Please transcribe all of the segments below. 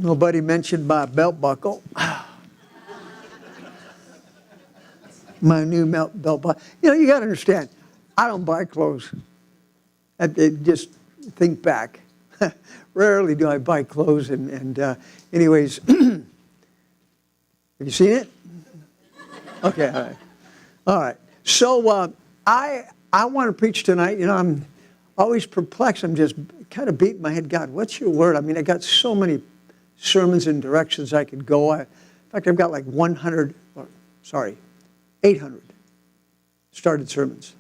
Nobody mentioned my belt buckle. My new belt buckle. You got to understand, I don't buy clothes. Just think back. Rarely do I buy clothes. Anyways, have you seen it? Okay, all right. All right. So I want to preach tonight. I'm always perplexed. I'm just kind of beating my head. God, what's your word? I mean, I got so many sermons and directions I could go. In fact, I've got like 800 started sermons.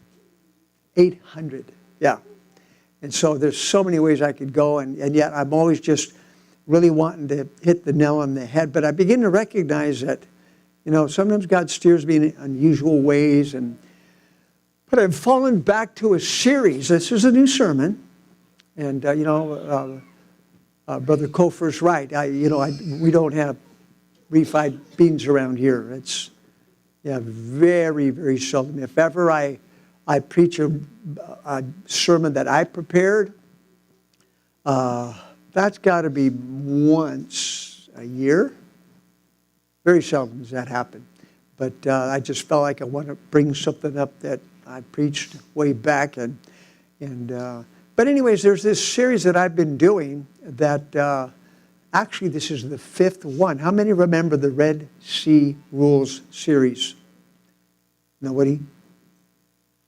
800, yeah. And so there's so many ways I could go, and yet I'm always just really wanting to hit the nail on the head. But I begin to recognize that, sometimes God steers me in unusual ways. But I've fallen back to a series. This is a new sermon. And, Brother Kofer's right. We don't have refried beans around here. It's very, very seldom. If ever I preach a sermon that I prepared, that's got to be once a year. Very seldom does that happen. But I just felt like I want to bring something up that I preached way back. But anyways, there's this series that I've been doing that actually this is the 5th one. How many remember the Red Sea Rules series? Nobody?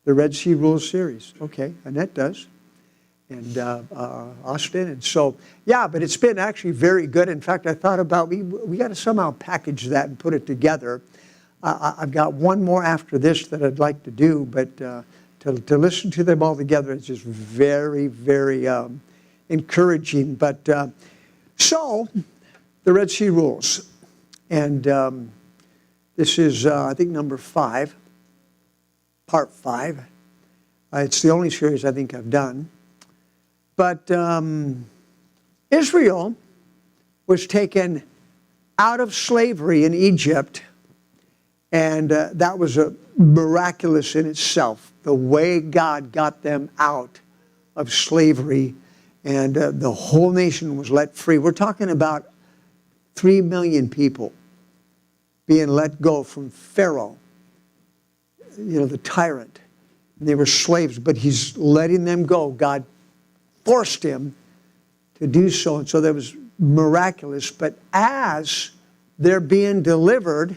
The Red Sea Rules series. Okay, Annette does. And Austin. And so, but it's been actually very good. In fact, I thought about we got to somehow package that and put it together. I've got one more after this that I'd like to do, but to listen to them all together is just very, very encouraging. But so, the Red Sea Rules. And this is, I think, number 5. Part 5. It's the only series I think I've done. But Israel was taken out of slavery in Egypt, and that was miraculous in itself, the way God got them out of slavery, and the whole nation was let free. We're talking about 3 million people being let go from Pharaoh, the tyrant. And they were slaves, but he's letting them go. God forced him to do so, and so that was miraculous. But as they're being delivered,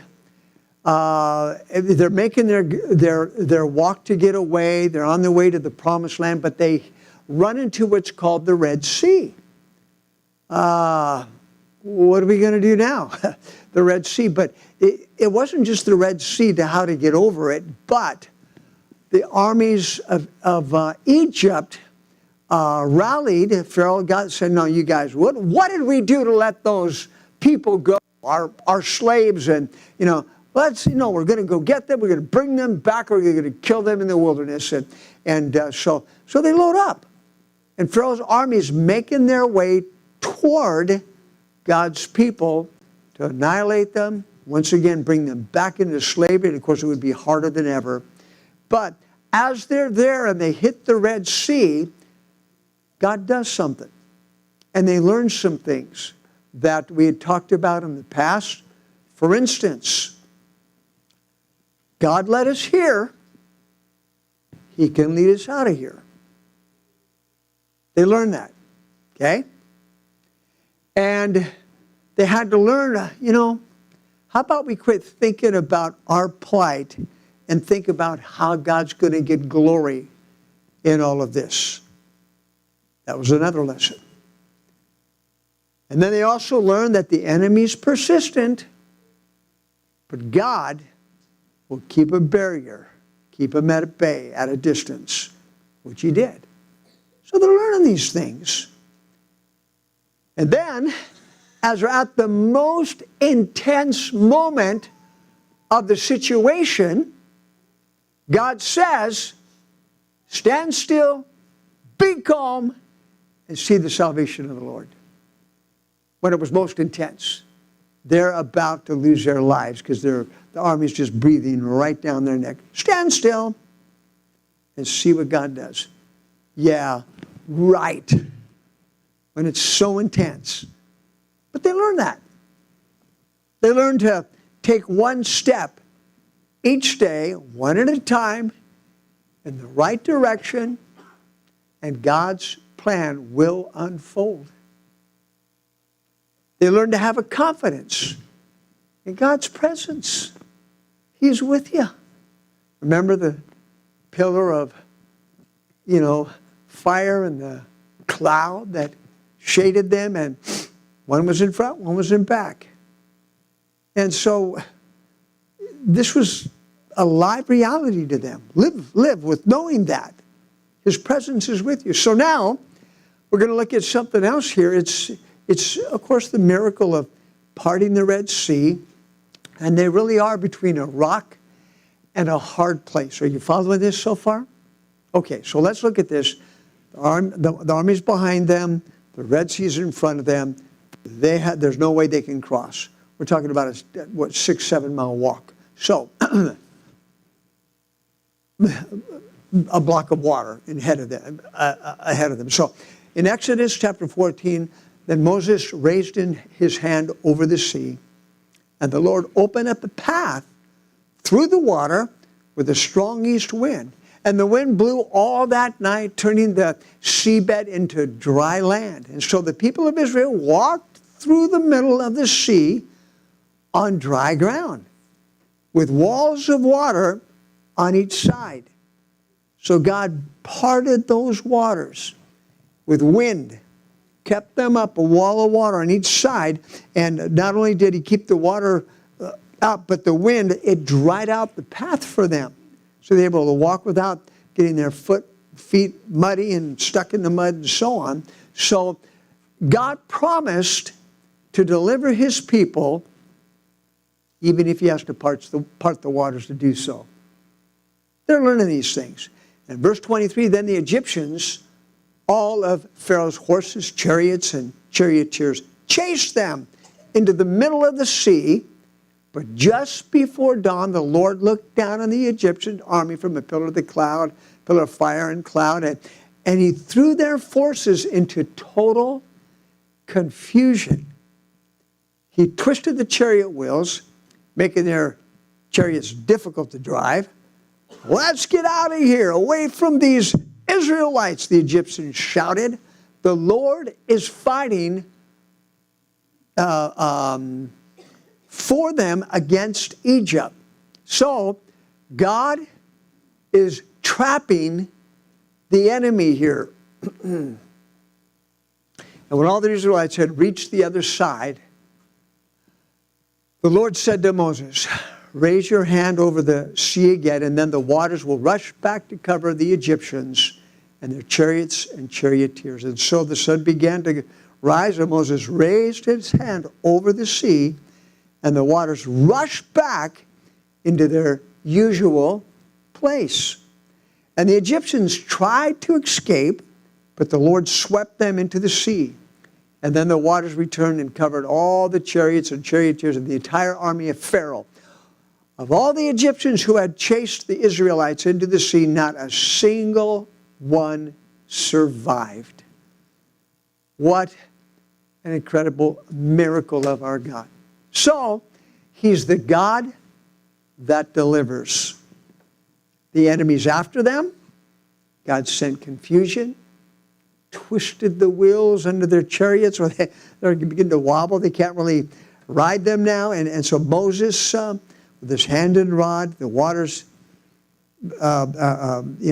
they're making their walk to get away. They're on their way to the promised land, but they run into what's called the Red Sea. What are we going to do now? The Red Sea. But it wasn't just the Red Sea to how to get over it, but the armies of Egypt rallied. Pharaoh said, no, you guys, what did we do to let those people go, our slaves? And, we're going to go get them. We're going to bring them back. Or we're going to kill them in the wilderness. And so they load up. And Pharaoh's army is making their way toward God's people to annihilate them, once again bring them back into slavery. And, of course, it would be harder than ever. But as they're there and they hit the Red Sea, God does something. And they learn some things that we had talked about in the past. For instance, God led us here. He can lead us out of here. They learned that. Okay? And they had to learn, how about we quit thinking about our plight and think about how God's going to get glory in all of this. That was another lesson. And then they also learned that the enemy's persistent, but God will keep a barrier, keep him at bay, at a distance, which he did. So they're learning these things. And then, as we're at the most intense moment of the situation, God says, stand still, be calm, and see the salvation of the Lord. When it was most intense, they're about to lose their lives because the army's just breathing right down their neck. Stand still and see what God does. Yeah, right. When it's so intense. But they learned that. They learned to take one step each day, one at a time, in the right direction, and God's plan will unfold. They learned to have a confidence in God's presence. He's with you. Remember the pillar of, fire and the cloud that shaded them, and one was in front, one was in back. And so this was a live reality to them. Live with knowing that His presence is with you. So now we're going to look at something else here. It's of course the miracle of parting the Red Sea, and they really are between a rock and a hard place. Are you following this so far? Okay, so let's look at this. The army's behind them. The Red Sea's in front of them. There's no way they can cross. We're talking about a 6-7 mile walk. So a block of water ahead of them. So in Exodus chapter 14, then Moses raised in his hand over the sea, and the Lord opened up a path through the water with a strong east wind. And the wind blew all that night, turning the seabed into dry land. And so the people of Israel walked through the middle of the sea on dry ground, with walls of water on each side. So God parted those waters with wind, kept them up, a wall of water on each side. And not only did He keep the water out, but the wind, it dried out the path for them. So they were able to walk without getting their feet muddy and stuck in the mud and so on. So God promised to deliver His people, even if He has to part the waters to do so. They're learning these things. And verse 23, then the Egyptians, all of Pharaoh's horses, chariots, and charioteers, chased them into the middle of the sea. But just before dawn, the Lord looked down on the Egyptian army from a pillar of the cloud, pillar of fire and cloud, and He threw their forces into total confusion. He twisted the chariot wheels, making their chariots difficult to drive. Let's get out of here, away from these Israelites, the Egyptians shouted. The Lord is fighting for them against Egypt. So God is trapping the enemy here. And when all the Israelites had reached the other side, the Lord said to Moses, raise your hand over the sea again, and then the waters will rush back to cover the Egyptians and their chariots and charioteers. And so the sun began to rise, and Moses raised his hand over the sea, and the waters rushed back into their usual place. And the Egyptians tried to escape, but the Lord swept them into the sea. And then the waters returned and covered all the chariots and charioteers of the entire army of Pharaoh. Of all the Egyptians who had chased the Israelites into the sea, not a single one survived. What an incredible miracle of our God. So, He's the God that delivers. The enemy's after them. God sent confusion, twisted the wheels under their chariots, or they begin to wobble. They can't really ride them now. And so Moses, with his hand and rod, the waters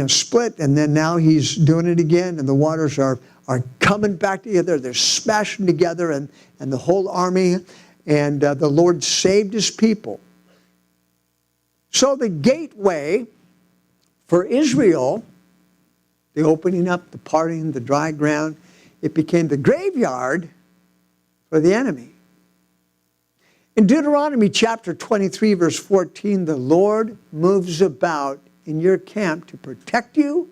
split, and then now he's doing it again, and the waters are coming back together. They're smashing together, and the whole army, and the Lord saved His people. So the gateway for Israel, the opening up, the parting, the dry ground, it became the graveyard for the enemy. In Deuteronomy chapter 23, verse 14, the Lord moves about in your camp to protect you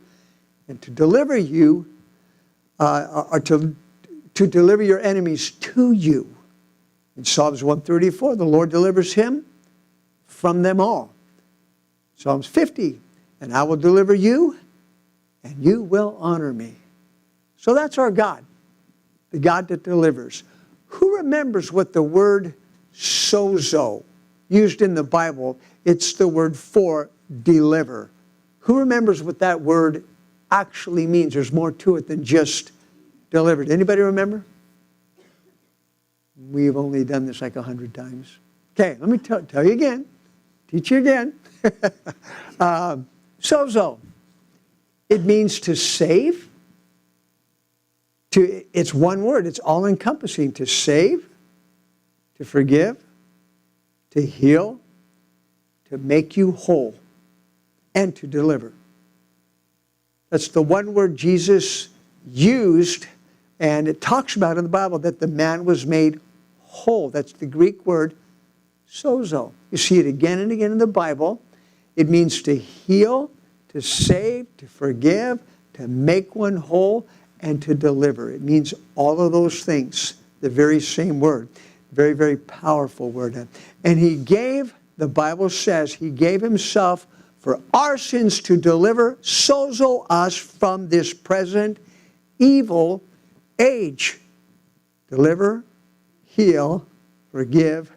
and to deliver you, or to deliver your enemies to you. In Psalms 134, the Lord delivers him from them all. Psalms 50, and I will deliver you, and you will honor me. So that's our God, the God that delivers, Who remembers what the word sozo, used in the Bible, it's the word for deliver. Who remembers what that word actually means? There's more to it than just delivered. Anybody remember? We've only done this like 100 times. Okay, let me tell you again. Teach you again. Sozo. It means to save. It's one word. It's all-encompassing. To save, to forgive, to heal, to make you whole, and to deliver. That's the one word Jesus used, and it talks about in the Bible that the man was made whole. That's the Greek word sozo. You see it again and again in the Bible. It means to heal, to save, to forgive, to make one whole, and to deliver. It means all of those things, the very same word. Very, very powerful word. And he gave, the Bible says, he gave himself for our sins to deliver, sozo us from this present evil age. Deliver, heal, forgive,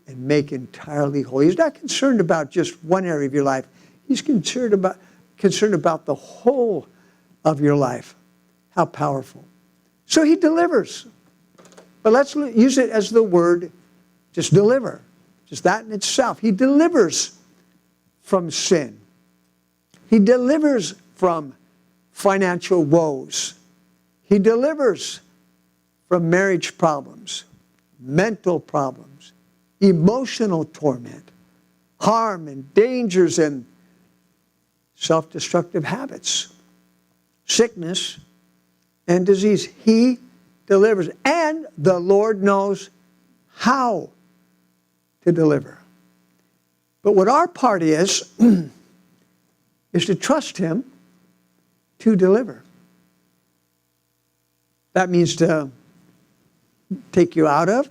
and make entirely whole. He's not concerned about just one area of your life. He's concerned about the whole of your life. How powerful. So he delivers. But let's use it as the word, just deliver. Just that in itself. He delivers from sin. He delivers from financial woes. He delivers from marriage problems, mental problems, emotional torment, harm and dangers and self-destructive habits, sickness and disease. He delivers. And the Lord knows how to deliver. But what our part is to trust him to deliver. That means to take you out of,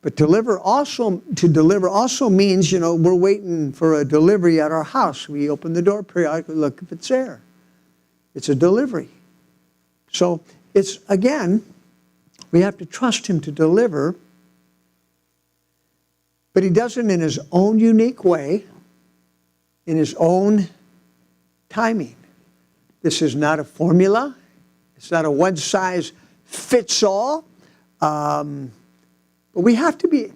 but to deliver also means, we're waiting for a delivery at our house. We open the door periodically, look if it's there. It's a delivery. So it's, again, we have to trust him to deliver, but he does it in his own unique way, in his own timing. This is not a formula. It's not a one-size-fits-all. But we have to be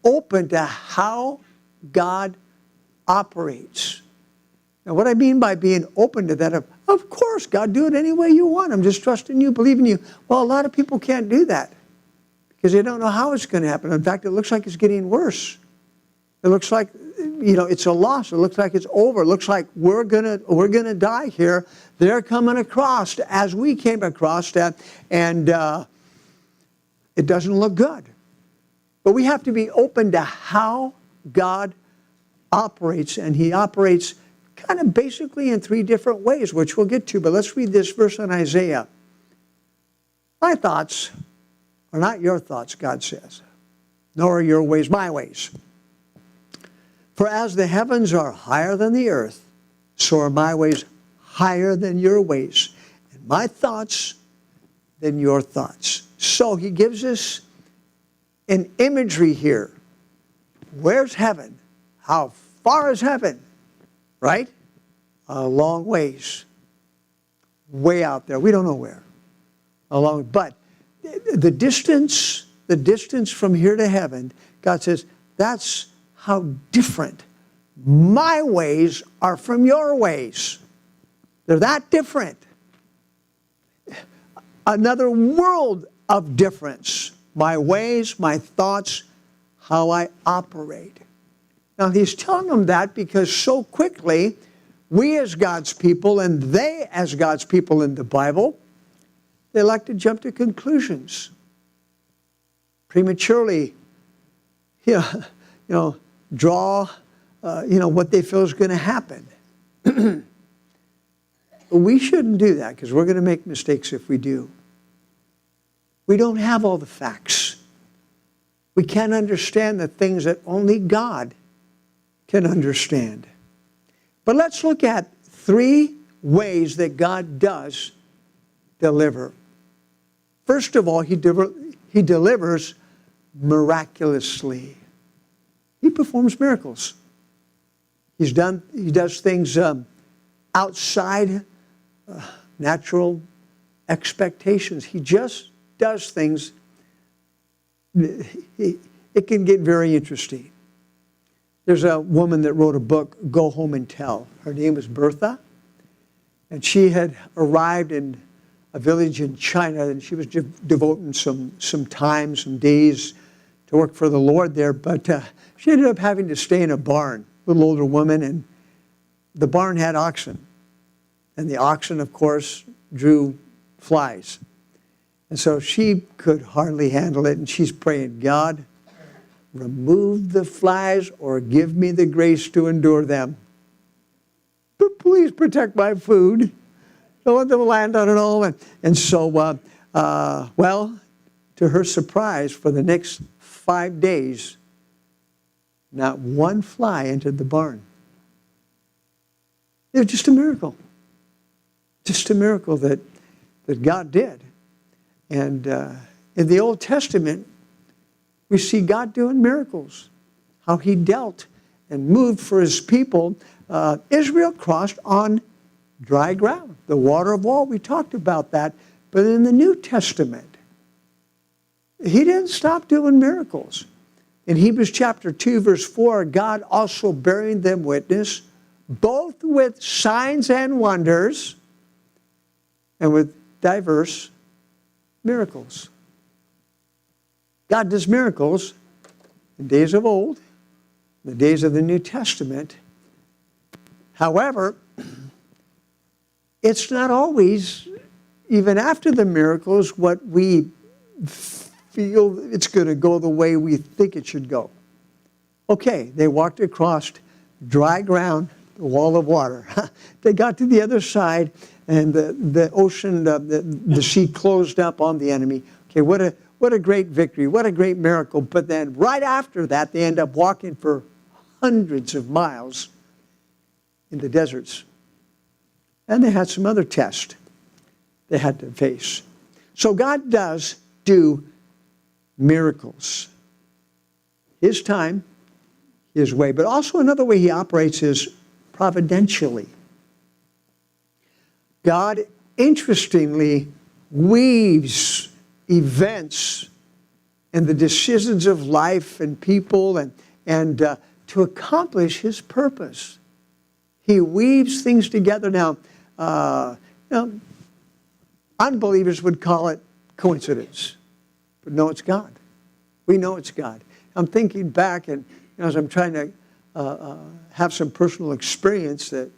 open to how God operates. Now, what I mean by being open to that, of course, God, do it any way you want. I'm just trusting you, believing you. Well, a lot of people can't do that because they don't know how it's going to happen. In fact, it looks like it's getting worse. It looks like, it's a loss. It looks like it's over. It looks like we're gonna die here. They're coming across as we came across that, and it doesn't look good. But we have to be open to how God operates, and he operates kind of basically in three different ways, which we'll get to. But let's read this verse in Isaiah. My thoughts are not your thoughts, God says, nor are your ways my ways. For as the heavens are higher than the earth, so are my ways higher than your ways, and my thoughts than your thoughts. So he gives us an imagery here. Where's heaven? How far is heaven? Right? A long ways. Way out there. We don't know where. But the distance from here to heaven, God says, that's how different my ways are from your ways. They're that different. Another world of difference. My ways, my thoughts, how I operate. Now, he's telling them that because so quickly, we as God's people and they as God's people in the Bible, they like to jump to conclusions. Prematurely, draw, what they feel is going to happen. We shouldn't do that because we're going to make mistakes if we do. We don't have all the facts. We can't understand the things that only God can understand. But let's look at three ways that God does deliver. First of all, he delivers miraculously. He performs miracles. He does things outside natural expectations. He just does things. It can get very interesting. There's a woman that wrote a book, Go Home and Tell. Her name was Bertha, and she had arrived in a village in China, and she was devoting some time, some days to work for the Lord there, but she ended up having to stay in a barn, a little older woman, and the barn had oxen. And the oxen, of course, drew flies. And so she could hardly handle it, and she's praying, God, remove the flies or give me the grace to endure them. But please protect my food. Don't let them land on it all. And so, well, to her surprise, for the next 5 days, not one fly entered the barn. It was just a miracle. Just a miracle that God did. And in the Old Testament, we see God doing miracles. How he dealt and moved for his people. Israel crossed on dry ground. The water of wall, we talked about that. But in the New Testament, he didn't stop doing miracles. In Hebrews chapter 2, verse 4, God also bearing them witness, both with signs and wonders, and with diverse miracles. God does miracles in days of old, the days of the New Testament. However, it's not always, even after the miracles, what we feel it's going to go the way we think it should go. Okay, they walked across dry ground, the wall of water. They got to the other side, and the ocean, the sea closed up on the enemy. Okay, what a great victory, what a great miracle. But then right after that, they end up walking for hundreds of miles in the deserts. And they had some other tests they had to face. So God does do miracles. His time, his way. But also another way he operates is providentially. God, interestingly, weaves events and the decisions of life and people and to accomplish his purpose. He weaves things together. Now, unbelievers would call it coincidence. But no, it's God. We know it's God. I'm thinking back, and as I'm trying to have some personal experience that,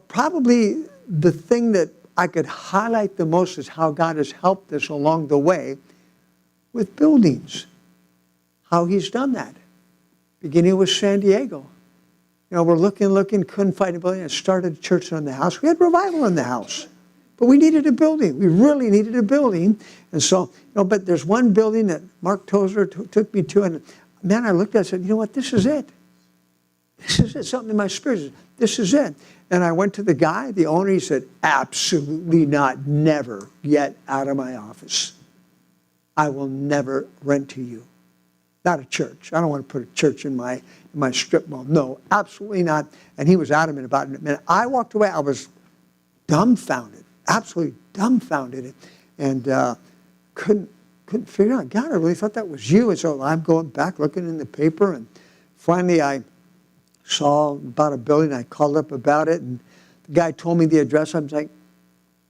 probably the thing that I could highlight the most is how God has helped us along the way with buildings. How he's done that. Beginning with San Diego. We're looking, couldn't find a building. I started a church in the house. We had revival in the house. But we needed a building. We really needed a building. And so, but there's one building that Mark Tozer took me to. And man, I looked at it and said, you know what, this is it. This is it. Something in my spirit said, this is it. And I went to the guy, the owner. He said, absolutely not. Never get out of my office. I will never rent to you. Not a church. I don't want to put a church in my strip mall. No, absolutely not. And he was adamant about it. And I walked away. I was dumbfounded, absolutely dumbfounded, and couldn't figure out. God, I really thought that was you. And so I'm going back, looking in the paper, and finally I saw about a building. I called up about it, and the guy told me the address. I was like,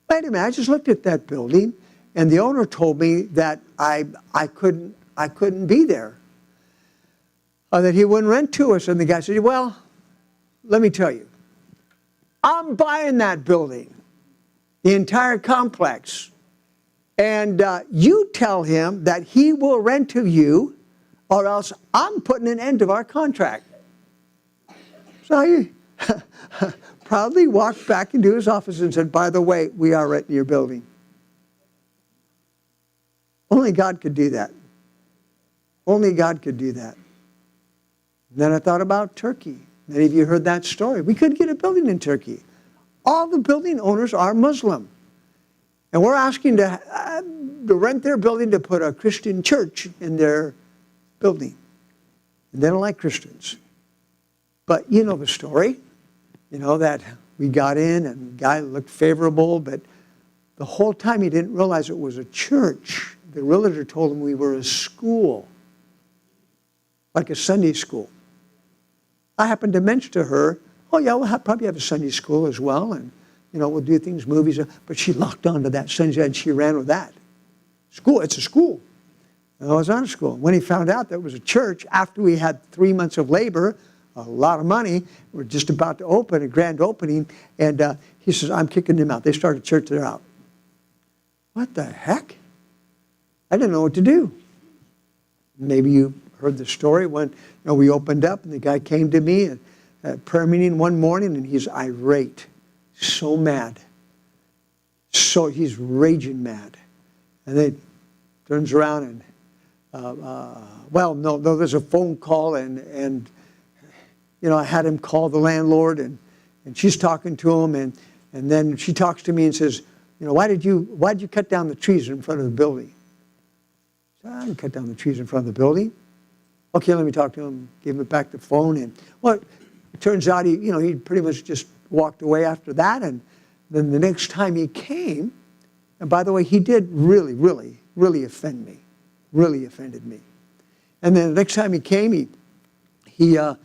wait a minute, I just looked at that building, and the owner told me that I couldn't be there. That he wouldn't rent to us. And the guy said, well, let me tell you, I'm buying that building, the entire complex. And you tell him that he will rent to you, or else I'm putting an end to our contract. So he proudly walked back into his office and said, by the way, we are renting your building. Only God could do that. Only God could do that. Then I thought about Turkey. Many of you heard that story. We couldn't get a building in Turkey. All the building owners are Muslim. And we're asking to rent their building to put a Christian church in their building. And they don't like Christians. But you know the story. You know that we got in and the guy looked favorable, but the whole time he didn't realize it was a church. The realtor told him we were a school, like a Sunday school. I happened to mention to her, oh yeah, we'll probably have a Sunday school as well, and you know, we'll do things, movies, but she locked onto that Sunday and she ran with that. School, it's a school. And I was on a school. When he found out that it was a church, after we had 3 months of labor, a lot of money, we're just about to open, a grand opening, and he says, I'm kicking them out. They started a church, they're out. What the heck? I didn't know what to do. Maybe you heard the story when we opened up and the guy came to me at a prayer meeting one morning and he's irate, so mad. So he's raging mad. And then turns around and, no, there's a phone call and I had him call the landlord and she's talking to him and then she talks to me and says, why did you cut down the trees in front of the building? I didn't cut down the trees in front of the building. Okay, let me talk to him. Give him back the phone. And well, it turns out he pretty much just walked away after that. And then the next time he came, and by the way, he did really, really, really offend me. Really offended me. And then the next time he came, the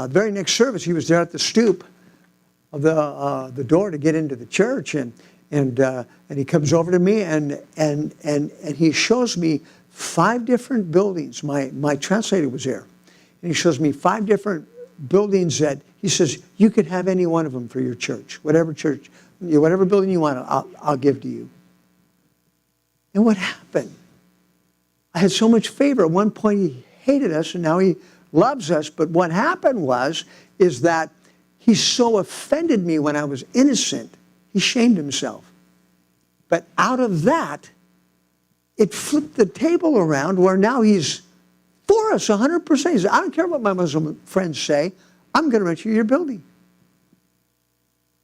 very next service, he was there at the stoop of the door to get into the church. And he comes over to me and he shows me 5 different buildings. My translator was there. And he shows me 5 different buildings that he says, you could have any one of them for your church. Whatever building you want, I'll give to you. And what happened? I had so much favor. At one point he hated us and now he loves us. But what happened is that he so offended me when I was innocent, he shamed himself. But out of that, it flipped the table around where now he's for us 100%. He said, I don't care what my Muslim friends say. I'm going to rent you your building.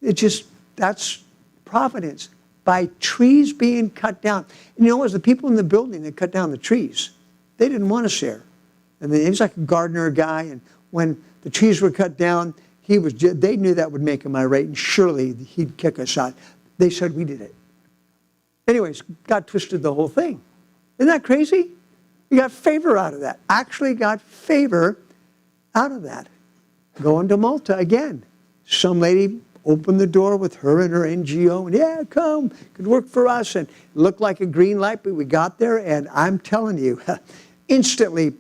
That's providence. By trees being cut down. And it was the people in the building that cut down the trees. They didn't want us there. And he was like a gardener guy. And when the trees were cut down, they knew that would make him irate. And surely he'd kick us out. They said we did it. Anyways, God twisted the whole thing. Isn't that crazy? You got favor out of that. Actually got favor out of that. Going to Malta again. Some lady opened the door with her and her NGO. And yeah, come, could work for us. And it looked like a green light, but we got there. And I'm telling you, instantly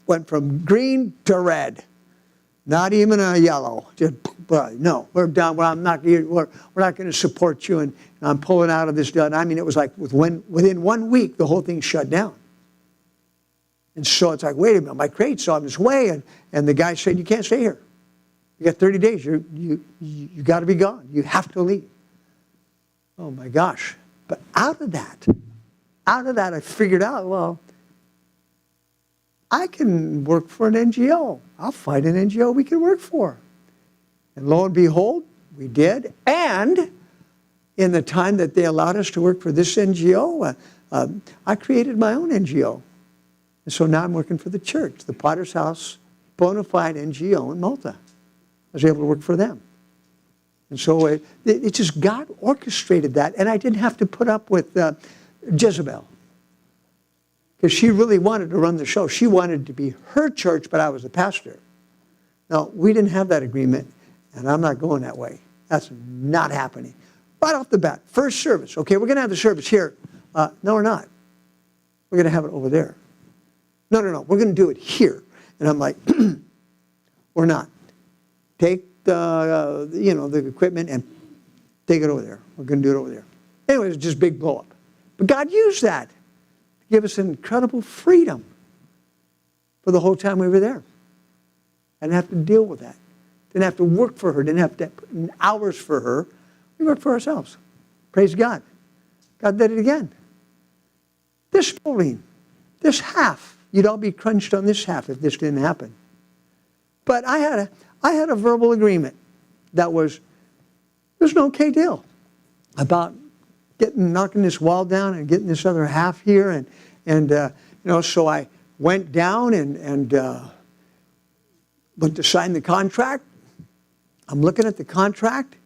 went from green to red. Not even a yellow. Just, no, we're done. We're not going to support you. And I'm pulling out of this. I mean, it was like within 1 week, the whole thing shut down. And so it's like, wait a minute, my crate's on its way. And the guy said, you can't stay here. You got 30 days. You got to be gone. You have to leave. Oh, my gosh. But out of that, I figured out, well, I can work for an NGO. I'll find an NGO we can work for. And lo and behold, we did. And in the time that they allowed us to work for this NGO, I created my own NGO. And so now I'm working for the church, the Potter's House, bona fide NGO in Malta. I was able to work for them. And so it just, God orchestrated that. And I didn't have to put up with Jezebel. Because she really wanted to run the show. She wanted to be her church, but I was the pastor. Now, we didn't have that agreement, and I'm not going that way. That's not happening. Right off the bat, first service. Okay, we're going to have the service here. No, we're not. We're going to have it over there. No, we're going to do it here. And I'm like, we're not. Take the equipment and take it over there. We're going to do it over there. Anyway, it was just a big blow up. But God used that. Give us incredible freedom for the whole time we were there. I didn't have to deal with that. Didn't have to work for her. Didn't have to put in hours for her. We worked for ourselves. Praise God. God did it again. This building, this half, you'd all be crunched on this half if this didn't happen. But I had a verbal agreement that was an okay deal about knocking this wall down and getting this other half here. So I went down and went to sign the contract. I'm looking at the contract,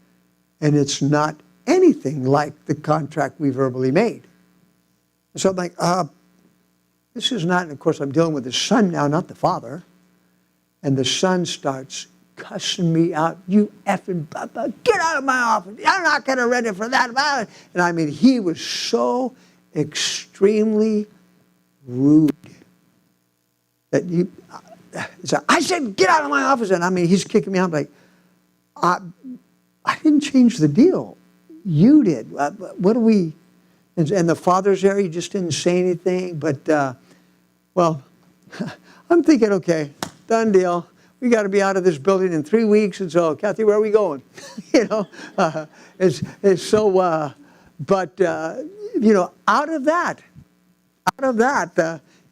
and it's not anything like the contract we verbally made. So I'm like, this is not, and of course I'm dealing with the son now, not the father. And the son starts cussing me out. You effing baba, get out of my office. I'm not going to rent it for that. And I mean, he was so extremely rude that I said, get out of my office. And I mean, he's kicking me out. I'm like, I didn't change the deal. You did. What do we... And the father's there. He just didn't say anything. But, well, I'm thinking, okay, done deal. We got to be out of this building in 3 weeks. And so, Kathy, where are we going? It's so, out of that,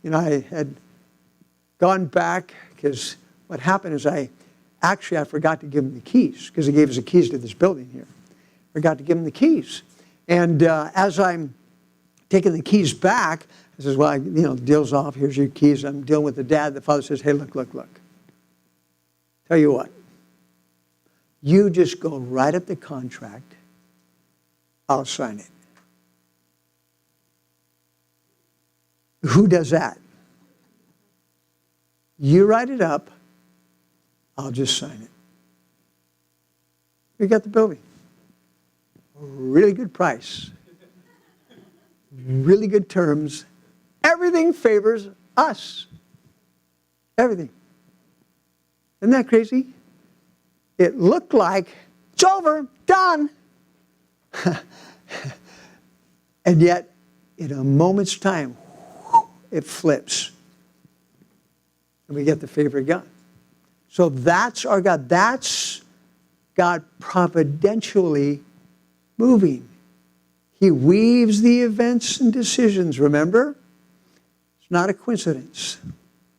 I had gone back because what happened is I forgot to give him the keys because he gave us the keys to this building here. Forgot to give him the keys. And as I'm taking the keys back, I says, well, the deal's off. Here's your keys. I'm dealing with the dad. The father says, hey, look. Tell you what. You just go write up the contract. I'll sign it. Who does that? You write it up. I'll just sign it. We got the building. Really good price. Really good terms. Everything favors us. Everything. Isn't that crazy? It looked like it's over, done. And yet, in a moment's time, it flips. And we get the favor of God. So that's our God. That's God providentially moving. He weaves the events and decisions, remember? It's not a coincidence.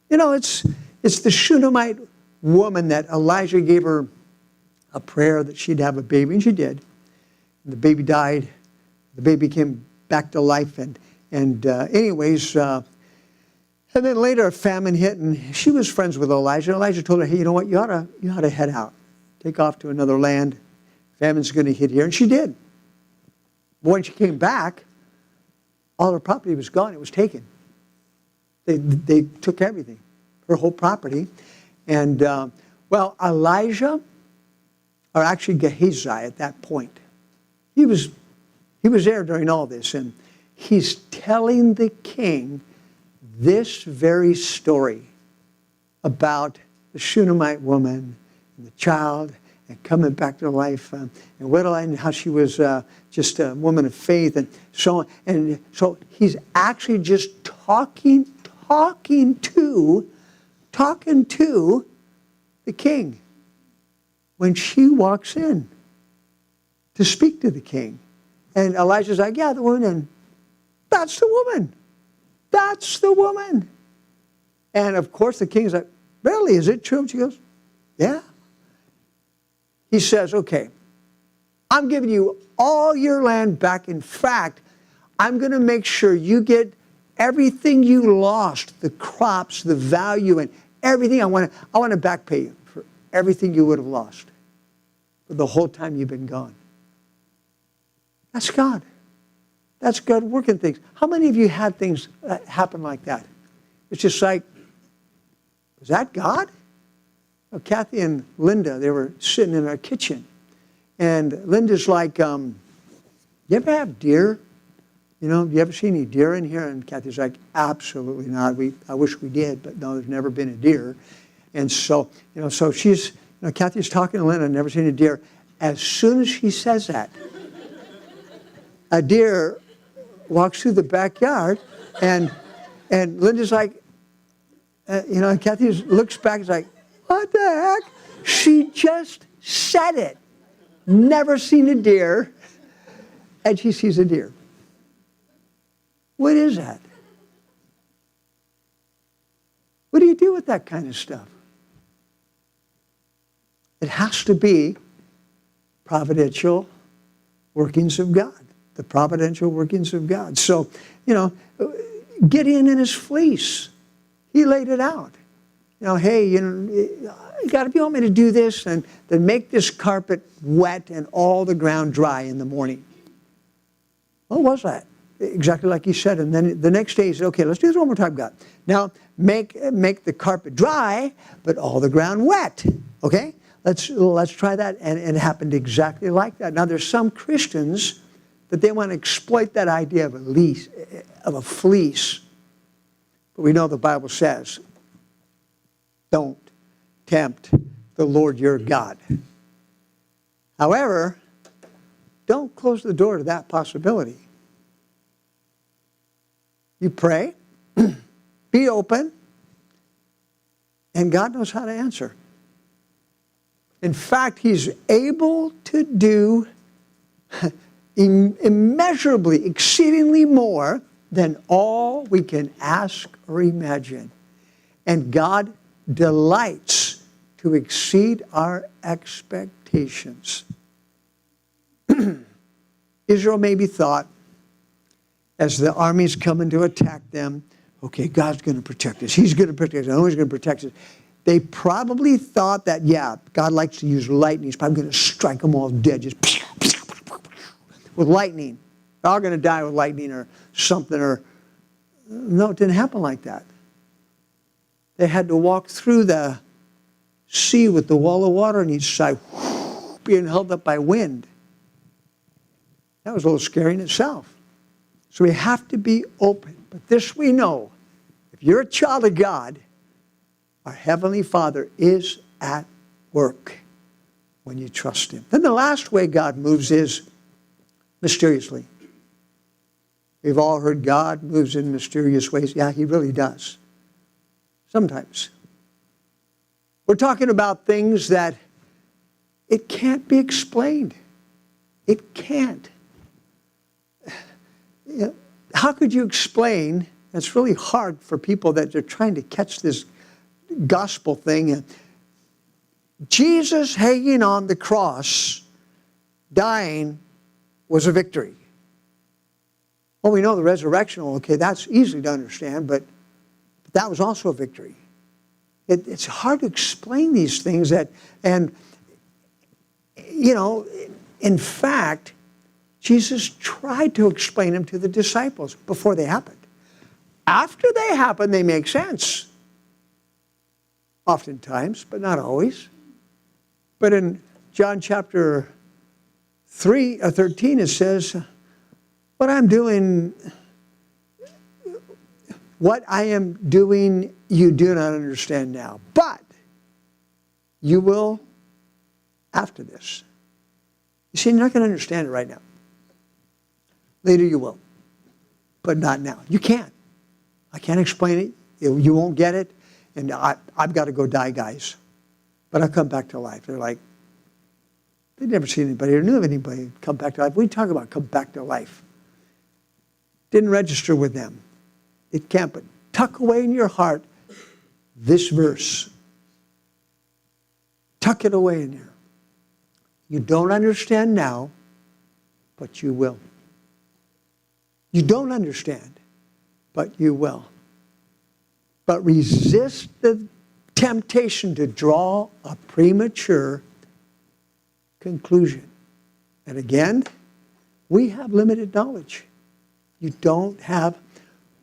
It's the Shunammite woman that Elijah gave her a prayer that she'd have a baby, and she did. And the baby died. The baby came back to life, and then later a famine hit, and she was friends with Elijah. And Elijah told her, hey, you know what? You ought to head out. Take off to another land. Famine's going to hit here. And she did. But when she came back, all her property was gone. It was taken. They took everything, her whole property. And, Elijah, or actually Gehazi at that point, he was there during all this. And he's telling the king this very story about the Shunammite woman and the child and coming back to life, and how she was just a woman of faith and so on. And so he's actually just talking to the king when she walks in to speak to the king. And Elijah's like, yeah, the woman, and that's the woman. That's the woman. And of course the king's like, really, is it true? And she goes, yeah. He says, okay, I'm giving you all your land back. In fact, I'm going to make sure you get everything you lost, the crops, the value, and everything. I want to back pay you for everything you would have lost for the whole time you've been gone. That's God. That's God working things. How many of you had things happen like that? It's just like, was that God? Well, Kathy and Linda, they were sitting in our kitchen. And Linda's like, you ever have deer? You ever see any deer in here? And Kathy's like, absolutely not. I wish we did, but no, there's never been a deer. And so, so she's, Kathy's talking to Linda, never seen a deer. As soon as she says that, a deer walks through the backyard, and Linda's like, and Kathy looks back and is like, what the heck? She just said it. Never seen a deer, and she sees a deer. What is that? What do you do with that kind of stuff? It has to be providential workings of God. the providential workings of God. So, Gideon in his fleece, he laid it out. Hey, God, if you want me to do this, then make this carpet wet and all the ground dry in the morning. What was that? Exactly like he said. And then the next day he said, okay, let's do this one more time, God. Now, make the carpet dry, but all the ground wet. Okay? Let's try that. And it happened exactly like that. Now, there's some Christians that they want to exploit that idea of a fleece. But we know the Bible says, don't tempt the Lord your God. However, don't close the door to that possibility. You pray, be open, and God knows how to answer. In fact, He's able to do immeasurably, exceedingly more than all we can ask or imagine. And God delights to exceed our expectations. Israel maybe thought, as the armies coming to attack them, okay, God's going to protect us. He's going to protect us. I know He's going to protect us. They probably thought that, yeah, God likes to use lightning. He's probably going to strike them all dead, just with lightning. They're all going to die with lightning or something. No, it didn't happen like that. They had to walk through the sea with the wall of water on each side, being held up by wind. That was a little scary in itself. So we have to be open. But this we know, if you're a child of God, our Heavenly Father is at work when you trust Him. Then the last way God moves is mysteriously. We've all heard God moves in mysterious ways. Yeah, He really does. Sometimes. We're talking about things that it can't be explained. It can't. How could you explain? It's really hard for people that are trying to catch this gospel thing. Jesus hanging on the cross, dying, was a victory. Well, we know the resurrection, okay, that's easy to understand, but that was also a victory. It's hard to explain these things in fact, Jesus tried to explain them to the disciples before they happened. After they happen, they make sense. Oftentimes, but not always. But in John chapter 13, it says, what I am doing, you do not understand now. But you will after this. You see, you're not going to understand it right now. Later you will, but not now. You can't. I can't explain it. You won't get it. And I've got to go die, guys. But I'll come back to life. They're like, they'd never seen anybody or knew of anybody come back to life. We talk about come back to life. Didn't register with them. It can't, but tuck away in your heart this verse. Tuck it away in there. You don't understand now, but you will. You don't understand, but you will. But resist the temptation to draw a premature conclusion. And again, we have limited knowledge. You don't have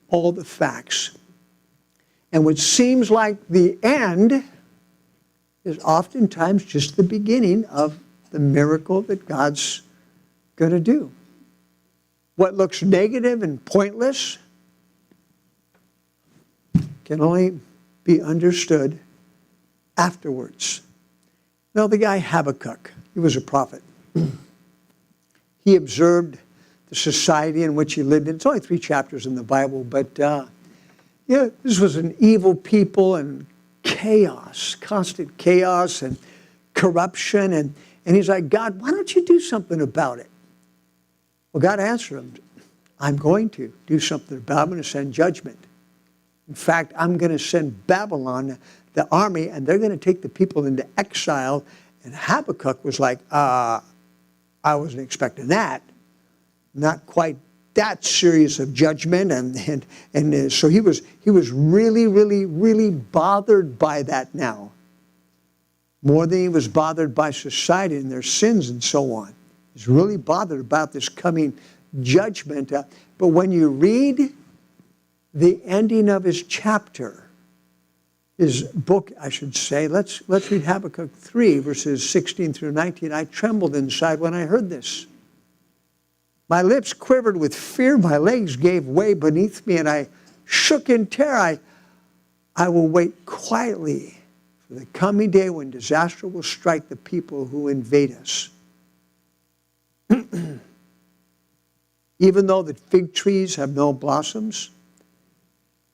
all the facts. And what seems like the end is oftentimes just the beginning of the miracle that God's going to do. What looks negative and pointless can only be understood afterwards. Now, the guy Habakkuk, he was a prophet. He observed the society in which he lived in. It's only 3 chapters in the Bible, but this was an evil people and chaos, constant chaos and corruption. And he's like, God, why don't you do something about it? Well, God answered him, I'm going to do something about it. I'm going to send judgment. In fact, I'm going to send Babylon, the army, and they're going to take the people into exile. And Habakkuk was like, I wasn't expecting that. not quite that serious of judgment, and so he was really, really, really bothered by that now, more than he was bothered by society and their sins and so on. He's really bothered about this coming judgment. But when you read the ending of his chapter, his book, I should say, let's read Habakkuk 3, verses 16 through 19. I trembled inside when I heard this. My lips quivered with fear, my legs gave way beneath me, and I shook in terror. I will wait quietly for the coming day when disaster will strike the people who invade us. Even though the fig trees have no blossoms,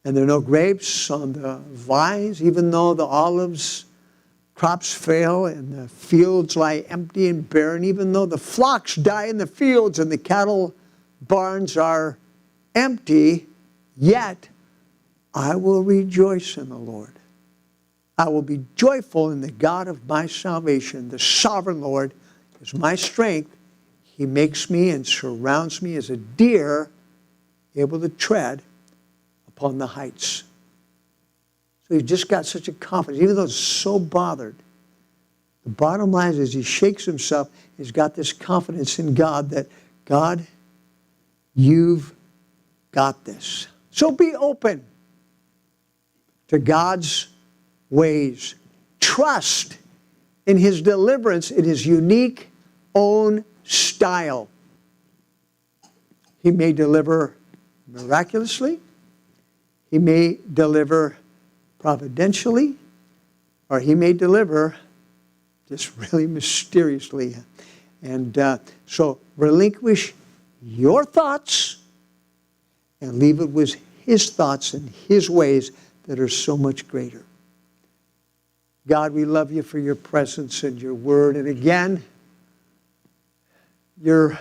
and there are no grapes on the vines, even though the olives crops fail and the fields lie empty and barren, even though the flocks die in the fields and the cattle barns are empty, yet I will rejoice in the Lord. I will be joyful in the God of my salvation. The sovereign Lord is my strength. He makes me and surrounds me as a deer able to tread upon the heights. So he's just got such a confidence, even though he's so bothered. The bottom line is, as he shakes himself, he's got this confidence in God that, God, you've got this. So be open to God's ways. Trust in his deliverance in his unique own style. He may deliver miraculously. He may deliver providentially, or he may deliver just really mysteriously. And so relinquish your thoughts and leave it with his thoughts and his ways that are so much greater. God, we love you for your presence and your word. And again, your